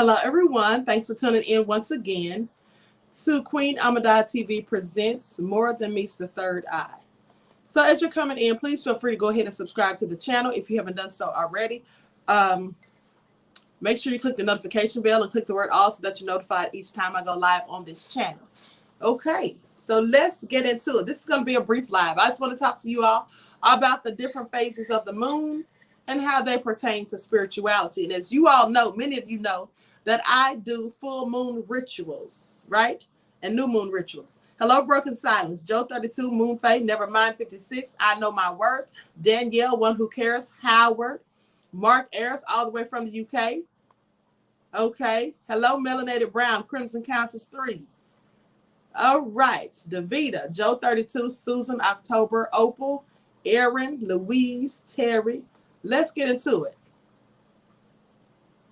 Hello, everyone. Thanks for tuning in once again to Queen Ahmadiyyah TV presents More Than Meets the Third Eye. So as you're coming in, please feel free to go ahead and subscribe to the channel if you haven't done so already. Make sure you click the notification bell and click the word all so that you're notified each time I go live on this channel. Okay, so let's get into it. This is going to be a brief live. I just want to talk to you all about the different phases of the moon and how they pertain to spirituality. And as you all know, many of you know, that I do full moon rituals, right? And new moon rituals. Hello, Broken Silence. Joe 32, Moon Faith, Nevermind 56, I Know My Worth. Danielle, One Who Cares. Howard. Mark Ayers, all the way from the UK. Okay. Hello, Melanated Brown, Crimson Countess 3. All right. Davita, Joe 32, Susan, October, Opal, Erin, Louise, Terry. Let's get into it.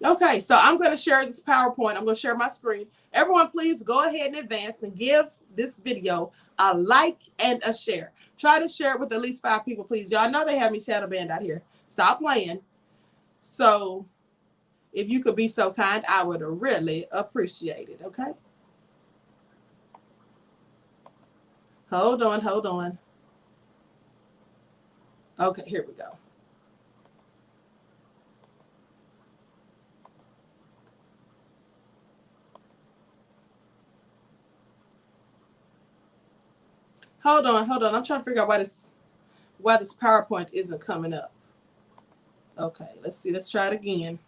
Okay, so I'm going to share this PowerPoint. I'm going to share my screen. Everyone, please go ahead in advance and give this video a like and a share. Try to share it with at least 5 people, please. Y'all know they have me shadow banned out here. Stop playing. So if you could be so kind, I would really appreciate it, okay? Hold on, hold on. Okay, here we go. Hold on. I'm trying to figure out why this PowerPoint isn't coming up. Okay, let's see. Let's try it again.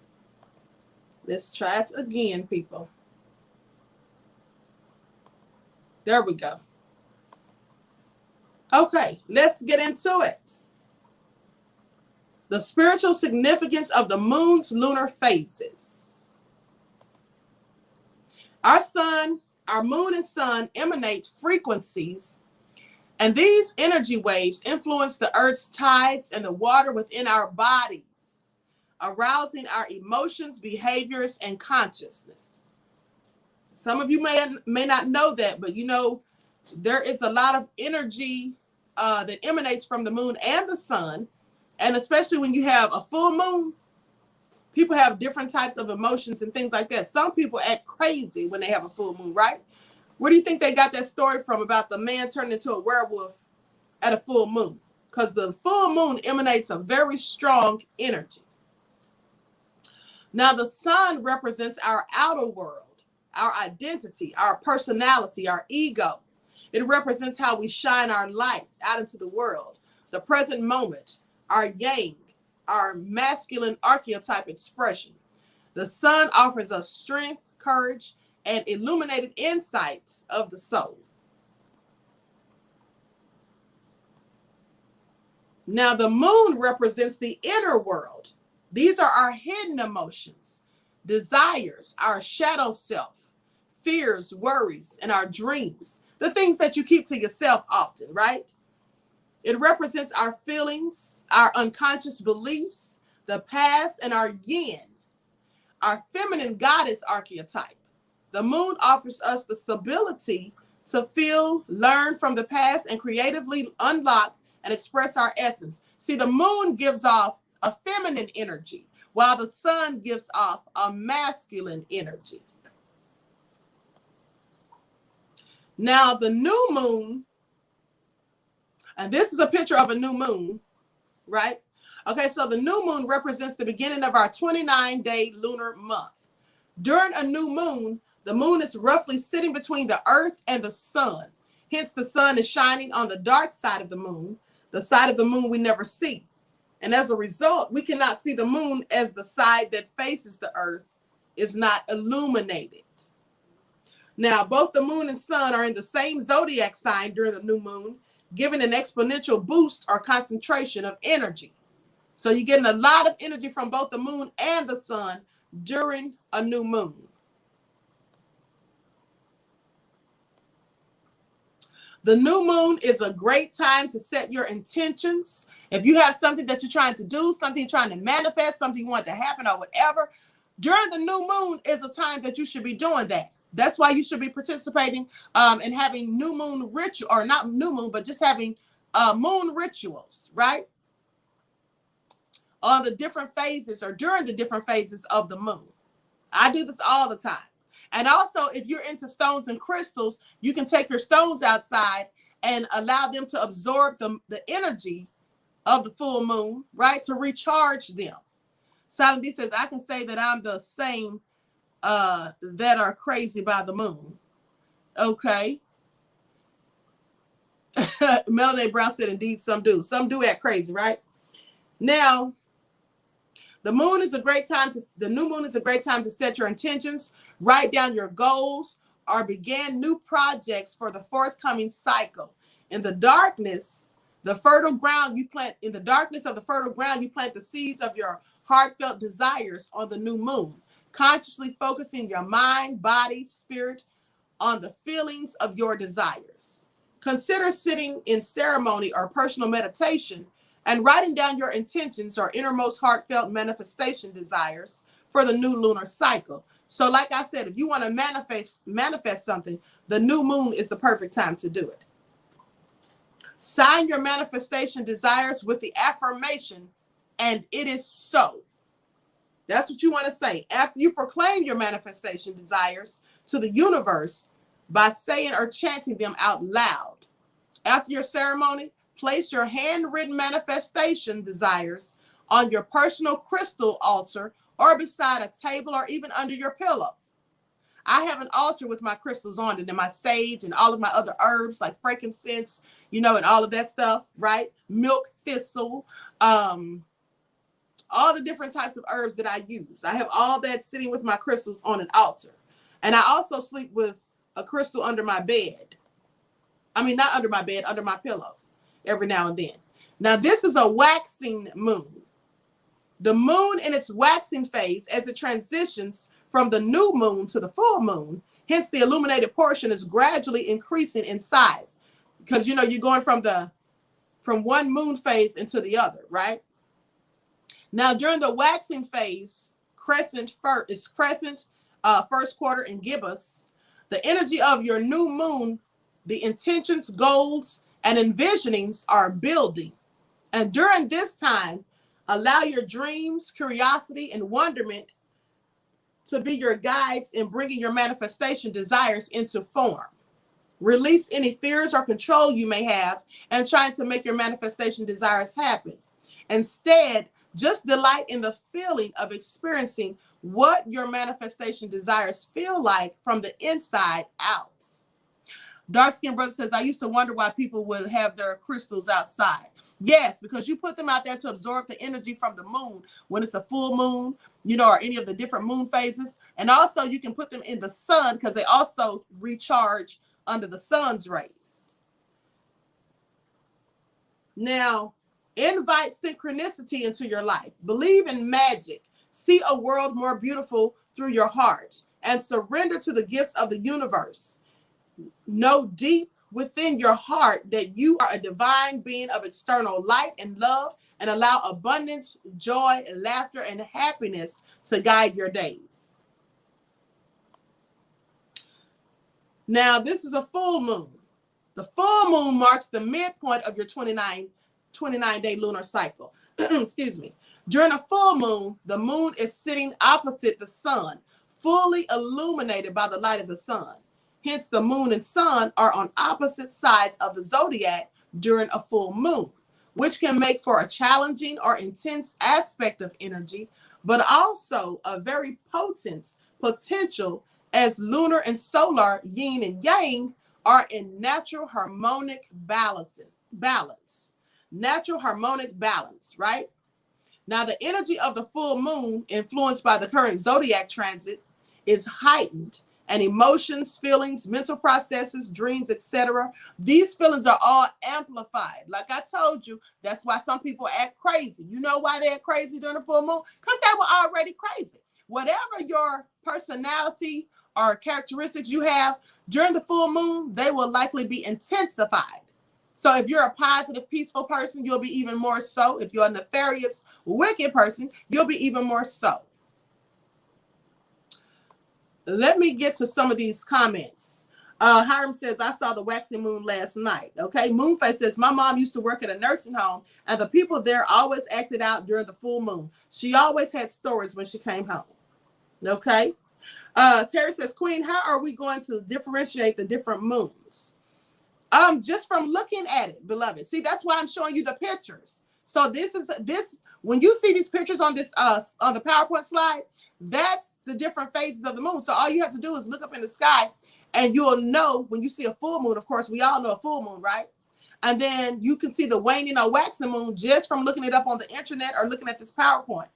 Let's try it again, people. There we go. Okay, let's get into it. The spiritual significance of the moon's lunar phases. Our moon and sun emanate frequencies, and these energy waves influence the earth's tides and the water within our bodies, arousing our emotions, behaviors, and consciousness. Some of you may not know that, but you know, there is a lot of energy that emanates from the moon and the sun. And especially when you have a full moon, people have different types of emotions and things like that. Some people act crazy when they have a full moon, right? Where do you think they got that story from about the man turning into a werewolf at a full moon? Because the full moon emanates a very strong energy. Now, the sun represents our outer world, our identity, our personality, our ego. It represents how we shine our light out into the world, the present moment, our yang, our masculine archetype expression. The sun offers us strength, courage, and illuminated insight of the soul. Now, the moon represents the inner world. These are our hidden emotions, desires, our shadow self, fears, worries, and our dreams, the things that you keep to yourself often, right? It represents our feelings, our unconscious beliefs, the past, and our yin, our feminine goddess archetype. The moon offers us the stability to feel, learn from the past, and creatively unlock and express our essence. See, the moon gives off a feminine energy, while the sun gives off a masculine energy. Now, the new moon, and this is a picture of a new moon, right? Okay, so the new moon represents the beginning of our 29-day lunar month. During a new moon, the moon is roughly sitting between the earth and the sun. Hence, the sun is shining on the dark side of the moon, the side of the moon we never see. And as a result, we cannot see the moon as the side that faces the earth is not illuminated. Now, both the moon and sun are in the same zodiac sign during the new moon, giving an exponential boost or concentration of energy. So you're getting a lot of energy from both the moon and the sun during a new moon. The new moon is a great time to set your intentions. If you have something that you're trying to do, something you're trying to manifest, something you want to happen or whatever, during the new moon is a time that you should be doing that. That's why you should be participating and having new moon ritual, or not new moon, but just having moon rituals, right? On the different phases or during the different phases of the moon. I do this all the time. And also, if you're into stones and crystals, you can take your stones outside and allow them to absorb the energy of the full moon, right? To recharge them. Silent D says, I can say that I'm the same that are crazy by the moon. Okay. Melanie Brown said, indeed, some do. Some do act crazy, right? Now, the new moon is a great time to set your intentions, write down your goals, or begin new projects for the forthcoming cycle. In the darkness, the fertile ground you plant, in the darkness of the fertile ground, you plant the seeds of your heartfelt desires on the new moon, consciously focusing your mind, body, spirit on the feelings of your desires. Consider sitting in ceremony or personal meditation and writing down your intentions or innermost heartfelt manifestation desires for the new lunar cycle. So like I said, if you want to manifest something, the new moon is the perfect time to do it. Sign your manifestation desires with the affirmation, and it is so. That's what you want to say. After you proclaim your manifestation desires to the universe by saying or chanting them out loud. After your ceremony, place your handwritten manifestation desires on your personal crystal altar or beside a table or even under your pillow. I have an altar with my crystals on it and my sage and all of my other herbs like frankincense, and all of that stuff, right? Milk thistle, all the different types of herbs that I use. I have all that sitting with my crystals on an altar. And I also sleep with a crystal under my bed. I mean, not under my bed, under my pillow every now and then. Now, this is a waxing moon. The moon in its waxing phase, as it transitions from the new moon to the full moon, hence the illuminated portion is gradually increasing in size. Because, you're going from one moon phase into the other, right? Now, during the waxing phase, crescent, first quarter, and gibbous, the energy of your new moon, the intentions, goals, and envisionings are building. And during this time, allow your dreams, curiosity, and wonderment to be your guides in bringing your manifestation desires into form. Release any fears or control you may have and trying to make your manifestation desires happen. Instead, just delight in the feeling of experiencing what your manifestation desires feel like from the inside out. Dark Skin Brother says, I used to wonder why people would have their crystals outside. Yes, because you put them out there to absorb the energy from the moon when it's a full moon, or any of the different moon phases. And also you can put them in the sun because they also recharge under the sun's rays. Now, invite synchronicity into your life. Believe in magic. See a world more beautiful through your heart and surrender to the gifts of the universe. Know deep within your heart that you are a divine being of external light and love, and allow abundance, joy, laughter, and happiness to guide your days. Now, this is a full moon. The full moon marks the midpoint of your 29-day lunar cycle. Excuse me. During a full moon, the moon is sitting opposite the sun, fully illuminated by the light of the sun. Hence, the moon and sun are on opposite sides of the zodiac during a full moon, which can make for a challenging or intense aspect of energy, but also a very potent potential as lunar and solar yin and yang are in natural harmonic balance. Natural harmonic balance, right? Now, the energy of the full moon, influenced by the current zodiac transit, is heightened. And emotions, feelings, mental processes, dreams, etc. These feelings are all amplified. Like I told you, that's why some people act crazy. You know why they act crazy during the full moon? Because they were already crazy. Whatever your personality or characteristics you have during the full moon, they will likely be intensified. So if you're a positive, peaceful person, you'll be even more so. If you're a nefarious, wicked person, you'll be even more so. Let me get to some of these comments. Hiram says, I saw the waxing moon last night. Okay. Moonface says, my mom used to work at a nursing home and the people there always acted out during the full moon. She always had stories when she came home. Okay. Terry says, Queen, how are we going to differentiate the different moons? Just from looking at it, beloved. See, that's why I'm showing you the pictures. So this when you see these pictures on this on the PowerPoint slide, that's the different phases of the moon. So all you have to do is look up in the sky and you'll know when you see a full moon. Of course, we all know a full moon, right? And then you can see the waning or waxing moon just from looking it up on the internet or looking at this PowerPoint.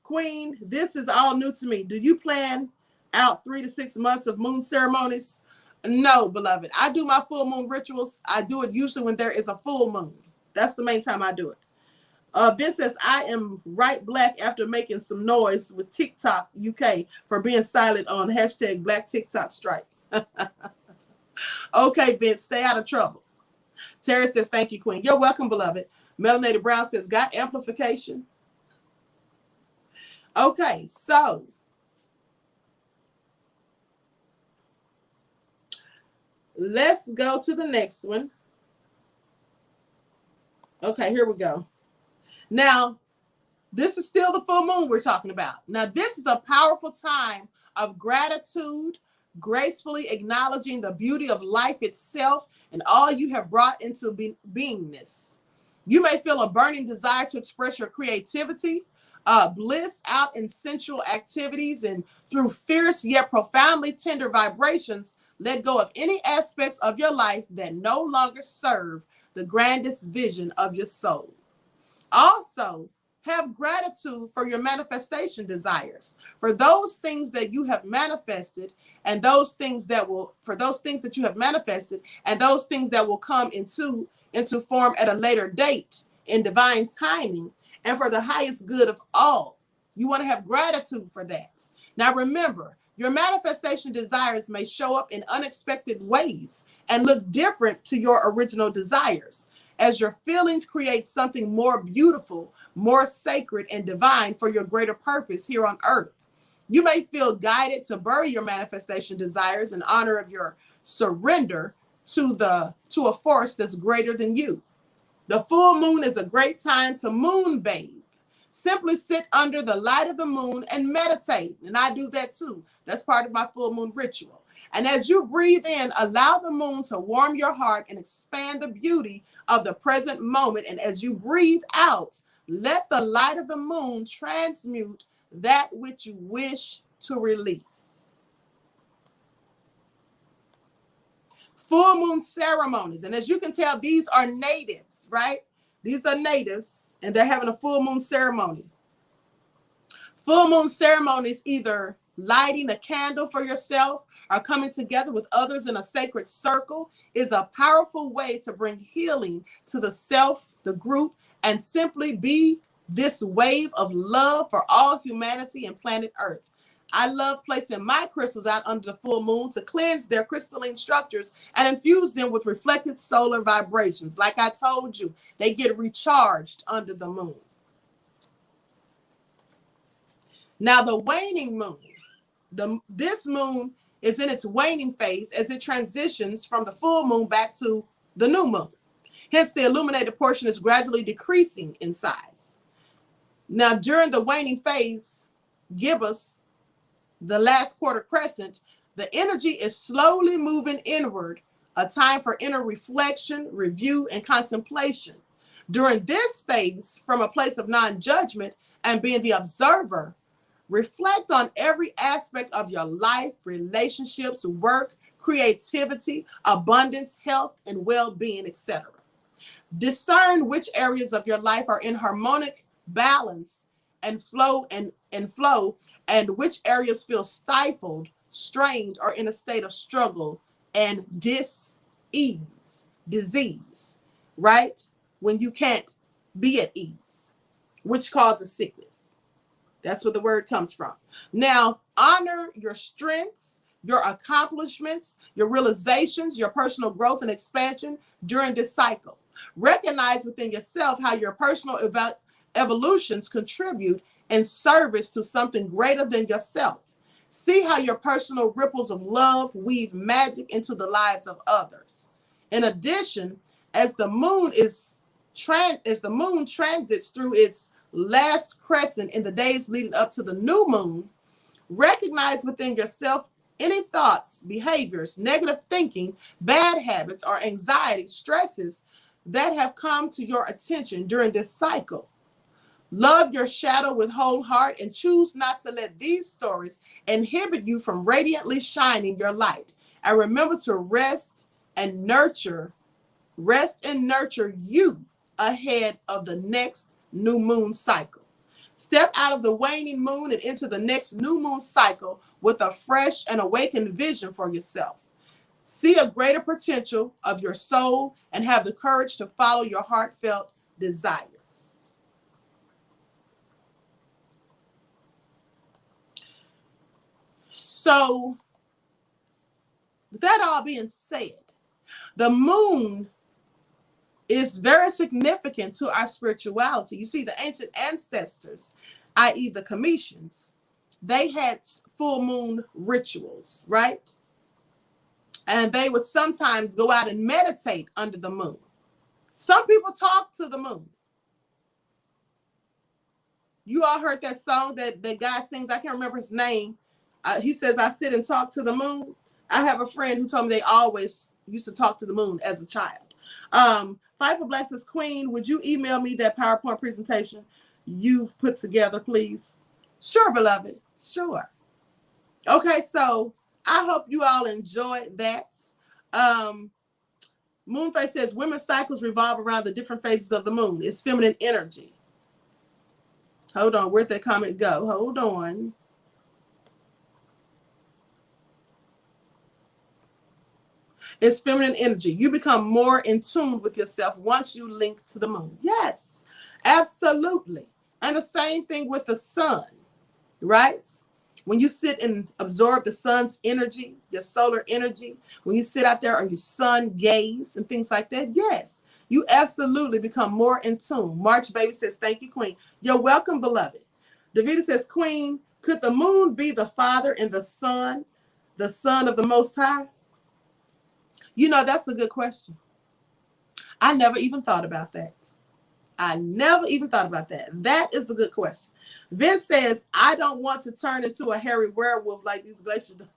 Queen, this is all new to me. Do you plan out 3 to 6 months of moon ceremonies? No, beloved. I do my full moon rituals. I do it usually when there is a full moon. That's the main time I do it. Vince says, I am right black after making some noise with TikTok UK for being silent on hashtag Black TikTok strike. Okay, Vince, stay out of trouble. Terry says, thank you, Queen. You're welcome, beloved. Melanated Brown says, got amplification? Okay, so let's go to the next one. Okay, here we go. Now, this is still the full moon we're talking about. Now, this is a powerful time of gratitude, gracefully acknowledging the beauty of life itself and all you have brought into beingness. You may feel a burning desire to express your creativity, bliss out in sensual activities, and through fierce yet profoundly tender vibrations, let go of any aspects of your life that no longer serve the grandest vision of your soul. Also, have gratitude for your manifestation desires, for those things that you have manifested, and those things that will, for those things that you have manifested, and those things that will come into form at a later date in divine timing, and for the highest good of all. You want to have gratitude for that. Now remember, your manifestation desires may show up in unexpected ways and look different to your original desires, as your feelings create something more beautiful, more sacred and divine for your greater purpose here on earth. You may feel guided to bury your manifestation desires in honor of your surrender to a force that's greater than you. The full moon is a great time to moon bathe. Simply sit under the light of the moon and meditate. And I do that too. That's part of my full moon ritual. And as you breathe in, allow the moon to warm your heart and expand the beauty of the present moment. And as you breathe out, let the light of the moon transmute that which you wish to release. Full moon ceremonies. And as you can tell, these are natives, right? These are natives, and they're having a full moon ceremony. Full moon ceremonies, either lighting a candle for yourself or coming together with others in a sacred circle, is a powerful way to bring healing to the self, the group, and simply be this wave of love for all humanity and planet Earth. I love placing my crystals out under the full moon to cleanse their crystalline structures and infuse them with reflected solar vibrations. Like I told you, they get recharged under the moon. Now, the waning moon, this moon is in its waning phase as it transitions from the full moon back to the new moon. Hence, the illuminated portion is gradually decreasing in size. Now, during the waning phase, gibbous, the last quarter crescent, the energy is slowly moving inward, a time for inner reflection, review, and contemplation. During this phase, from a place of non-judgment and being the observer, reflect on every aspect of your life, relationships, work, creativity, abundance, health, and well-being, etc. Discern which areas of your life are in harmonic balance and flow, and which areas feel stifled, strained, or in a state of struggle and disease, right? When you can't be at ease, which causes sickness. That's where the word comes from. Now, honor your strengths, your accomplishments, your realizations, your personal growth and expansion during this cycle. Recognize within yourself how your personal evolutions contribute in service to something greater than yourself. See how your personal ripples of love weave magic into the lives of others. In addition, as the moon transits through its last crescent in the days leading up to the new moon, Recognize within yourself any thoughts, behaviors, negative thinking, bad habits, or anxiety, stresses that have come to your attention during this cycle. Love your shadow with whole heart and choose not to let these stories inhibit you from radiantly shining your light. And remember to rest and nurture you ahead of the next new moon cycle. Step out of the waning moon and into the next new moon cycle with a fresh and awakened vision for yourself. See a greater potential of your soul and have the courage to follow your heartfelt desires. So, with that all being said, the moon is very significant to our spirituality. You see, the ancient ancestors, i.e. the Cometians, they had full moon rituals, right? And they would sometimes go out and meditate under the moon. Some people talk to the moon. You all heard that song that the guy sings, I can't remember his name. He says, I sit and talk to the moon. I have a friend who told me they always used to talk to the moon as a child. Fight for Black says, Queen, would you email me that PowerPoint presentation you've put together, please? Sure, beloved. Sure. Okay, so I hope you all enjoyed that. Moonface says, women's cycles revolve around the different phases of the moon. It's feminine energy. Hold on. Where'd that comment go? Hold on. It's feminine energy. You become more in tune with yourself once you link to the moon. Yes, absolutely. And the same thing with the sun, right? When you sit and absorb the sun's energy, your solar energy, when you sit out there on your sun gaze and things like that, yes, you absolutely become more in tune. March Baby says, thank you, Queen. You're welcome, beloved. Davida says, Queen, could the moon be the father and the son of the Most High? You know, that's a good question. I never even thought about that. That is a good question. Vince says, I don't want to turn into a hairy werewolf like these glaciers do.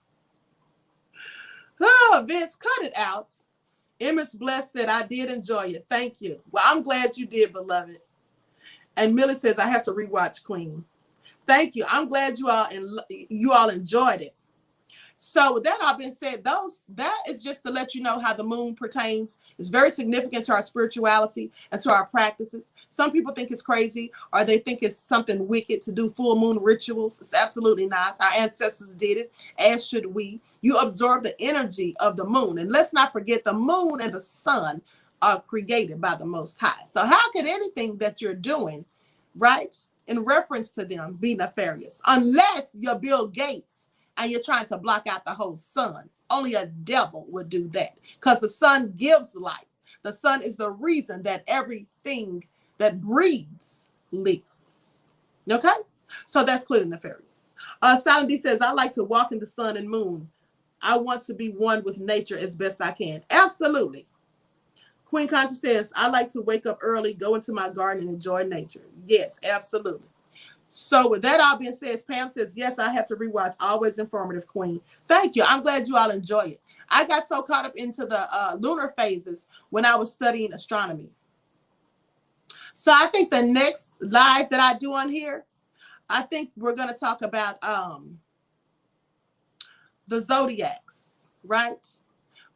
Oh, Vince, cut it out. Ms. Bless said, I did enjoy it. Thank you. Well, I'm glad you did, beloved. And Millie says, I have to rewatch Queen. Thank you. I'm glad you all enjoyed it. So with that all being said, that is just to let you know how the moon pertains. It's very significant to our spirituality and to our practices. Some people think it's crazy or they think it's something wicked to do full moon rituals. It's absolutely not. Our ancestors did it, as should we. You absorb the energy of the moon. And let's not forget the moon and the sun are created by the Most High. So how could anything that you're doing, right, in reference to them be nefarious? Unless you're Bill Gates and you're trying to block out the whole sun. Only a devil would do that because the sun gives life. The sun is the reason that everything that breathes lives. Okay? So that's clearly nefarious. Silent D says, I like to walk in the sun and moon. I want to be one with nature as best I can. Absolutely. Queen Conscious says, I like to wake up early, go into my garden and enjoy nature. Yes, absolutely. So with that all being said, Pam says, yes, I have to rewatch. Always informative, Queen. Thank you. I'm glad you all enjoy it. I got so caught up into the lunar phases when I was studying astronomy. So I think the next live that I do on here, I think we're going to talk about the zodiacs, right?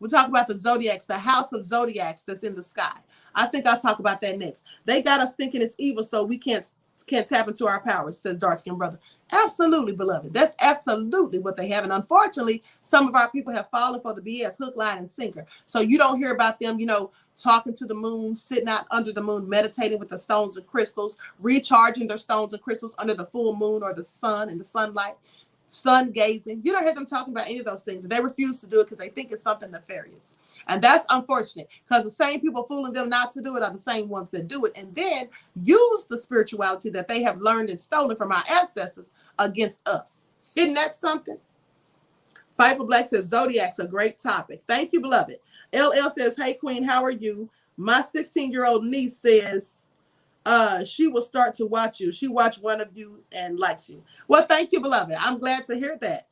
We'll talk about the zodiacs, the house of zodiacs that's in the sky. I think I'll talk about that next. They got us thinking it's evil, so we can't tap into our powers, says Dark Skin Brother. Absolutely, beloved. That's absolutely what they have. And unfortunately, some of our people have fallen for the BS, hook, line, and sinker. So you don't hear about them, talking to the moon, sitting out under the moon, meditating with the stones and crystals, recharging their stones and crystals under the full moon or the sun and the sunlight, sun gazing. You don't hear them talking about any of those things. They refuse to do it because they think it's something nefarious. And that's unfortunate because the same people fooling them not to do it are the same ones that do it and then use the spirituality that they have learned and stolen from our ancestors against us. Isn't that something? Fight for Black says, Zodiac's a great topic. Thank you, beloved. LL says, hey, Queen, how are you? My 16-year-old niece says, she will start to watch you. She watched one of you and likes you. Well, thank you, beloved. I'm glad to hear that.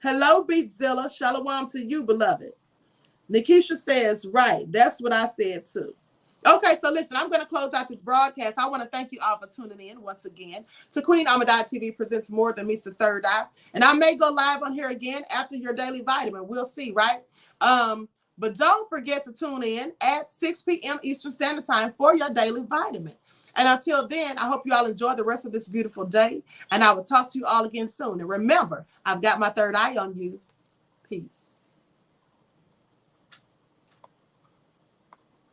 Hello, Beatzilla. Shalom to you, beloved. Nikisha says, right. That's what I said too. Okay, so listen, I'm going to close out this broadcast. I want to thank you all for tuning in once again to Queen Ahmadiyyah TV presents More Than Meets the Third Eye. And I may go live on here again after your daily vitamin. We'll see, right? But don't forget to tune in at 6 p.m. Eastern Standard Time for your daily vitamin. And until then, I hope you all enjoy the rest of this beautiful day. And I will talk to you all again soon. And remember, I've got my third eye on you. Peace.